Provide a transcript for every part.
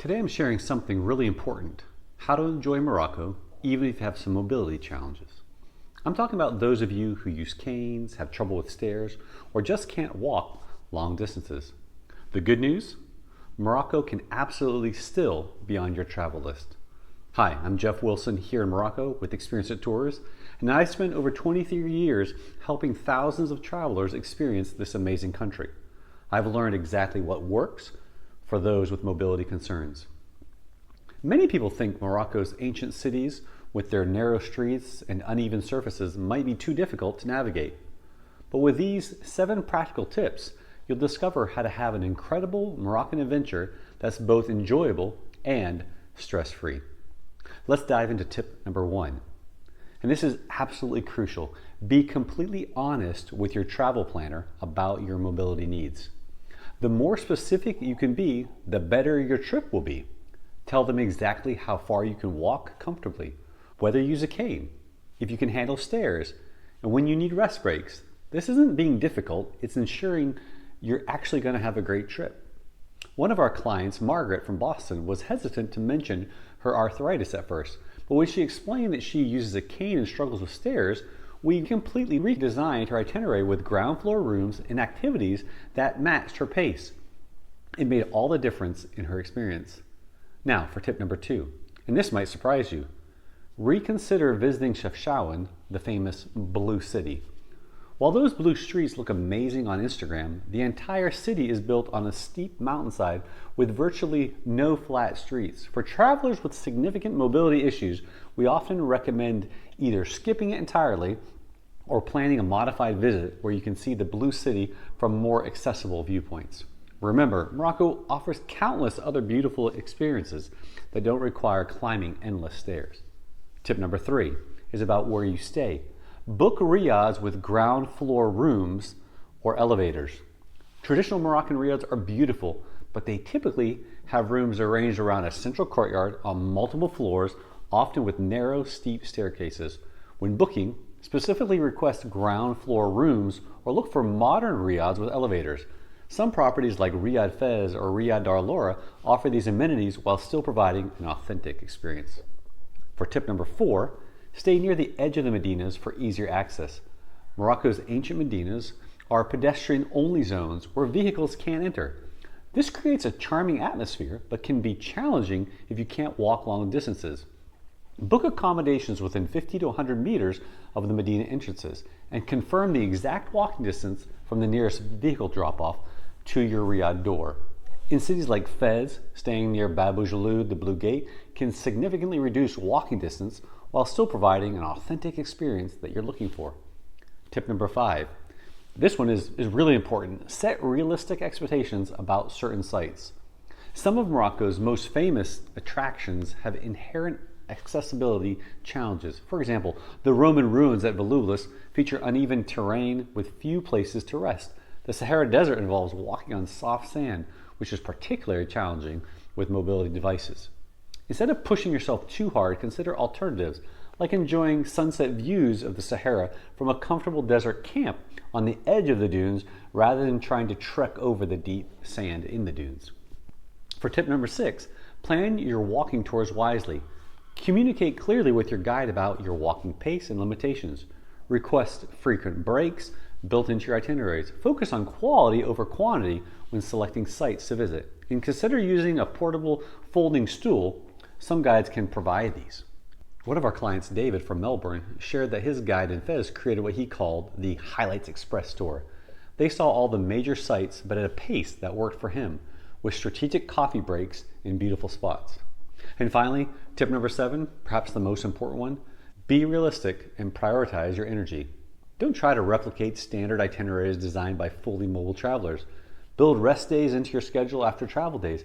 Today I'm sharing something really important: how to enjoy Morocco even if you have some mobility challenges. I'm talking about those of you who use canes, have trouble with stairs, or just can't walk long distances. The good news? Morocco can absolutely still be on your travel list. Hi, I'm Jeff Wilson here in Morocco with Experience It Tours, and I spent over 23 years helping thousands of travelers experience this amazing country. I've learned exactly what works for those with mobility concerns. Many people think Morocco's ancient cities with their narrow streets and uneven surfaces might be too difficult to navigate. But with these 7 practical tips, you'll discover how to have an incredible Moroccan adventure that's both enjoyable and stress-free. Let's dive into tip number 1. And this is absolutely crucial. Be completely honest with your travel planner about your mobility needs. The more specific you can be, the better your trip will be. Tell them exactly how far you can walk comfortably, whether you use a cane, if you can handle stairs, and when you need rest breaks. This isn't being difficult, it's ensuring you're actually going to have a great trip. One of our clients, Margaret from Boston, was hesitant to mention her arthritis at first, but when she explained that she uses a cane and struggles with stairs, we completely redesigned her itinerary with ground floor rooms and activities that matched her pace. It made all the difference in her experience. Now for tip number 2, and this might surprise you. Reconsider visiting Chefchaouen, the famous Blue City. While those blue streets look amazing on Instagram, the entire city is built on a steep mountainside with virtually no flat streets. For travelers with significant mobility issues, we often recommend either skipping it entirely or planning a modified visit where you can see the Blue City from more accessible viewpoints. Remember, Morocco offers countless other beautiful experiences that don't require climbing endless stairs. Tip number 3 is about where you stay. Book riads with ground floor rooms or elevators. Traditional Moroccan riads are beautiful, but they typically have rooms arranged around a central courtyard on multiple floors, often with narrow, steep staircases. When booking, specifically request ground floor rooms or look for modern riads with elevators. Some properties like Riyad Fez or Riyad Dar Lora offer these amenities while still providing an authentic experience. For tip number 4, stay near the edge of the medinas for easier access. Morocco's ancient medinas are pedestrian-only zones where vehicles can't enter. This creates a charming atmosphere, but can be challenging if you can't walk long distances. Book accommodations within 50 to 100 meters of the medina entrances and confirm the exact walking distance from the nearest vehicle drop-off to your riad door. In cities like Fez, staying near Bab Jaloud, the Blue Gate, can significantly reduce walking distance while still providing an authentic experience that you're looking for. Tip number 5. This one is really important. Set realistic expectations about certain sites. Some of Morocco's most famous attractions have inherent accessibility challenges. For example, the Roman ruins at Volubilis feature uneven terrain with few places to rest. The Sahara Desert involves walking on soft sand, which is particularly challenging with mobility devices. Instead of pushing yourself too hard, consider alternatives, like enjoying sunset views of the Sahara from a comfortable desert camp on the edge of the dunes rather than trying to trek over the deep sand in the dunes. For tip number 6, plan your walking tours wisely. Communicate clearly with your guide about your walking pace and limitations. Request frequent breaks built into your itineraries. Focus on quality over quantity when selecting sites to visit. And consider using a portable folding stool. Some guides can provide these. One of our clients, David from Melbourne, shared that his guide in Fez created what he called the Highlights Express tour. They saw all the major sites, but at a pace that worked for him, with strategic coffee breaks in beautiful spots. And finally, tip number 7, perhaps the most important one, be realistic and prioritize your energy. Don't try to replicate standard itineraries designed by fully mobile travelers. Build rest days into your schedule after travel days.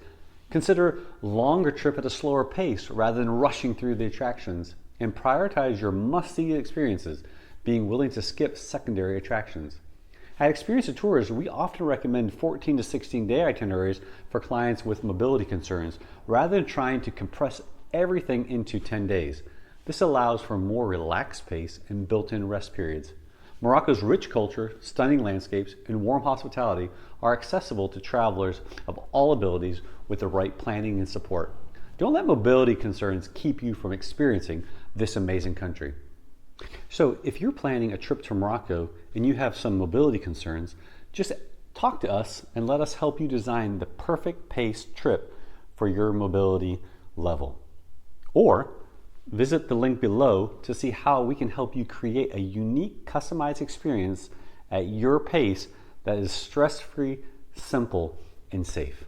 Consider longer trip at a slower pace rather than rushing through the attractions. And prioritize your must-see experiences, being willing to skip secondary attractions. At Experience It Tours, we often recommend 14 to 16 day itineraries for clients with mobility concerns, rather than trying to compress everything into 10 days. This allows for a more relaxed pace and built-in rest periods. Morocco's rich culture, stunning landscapes, and warm hospitality are accessible to travelers of all abilities with the right planning and support. Don't let mobility concerns keep you from experiencing this amazing country. So, if you're planning a trip to Morocco and you have some mobility concerns, just talk to us and let us help you design the perfect paced trip for your mobility level. Or visit the link below to see how we can help you create a unique, customized experience at your pace that is stress-free, simple, and safe.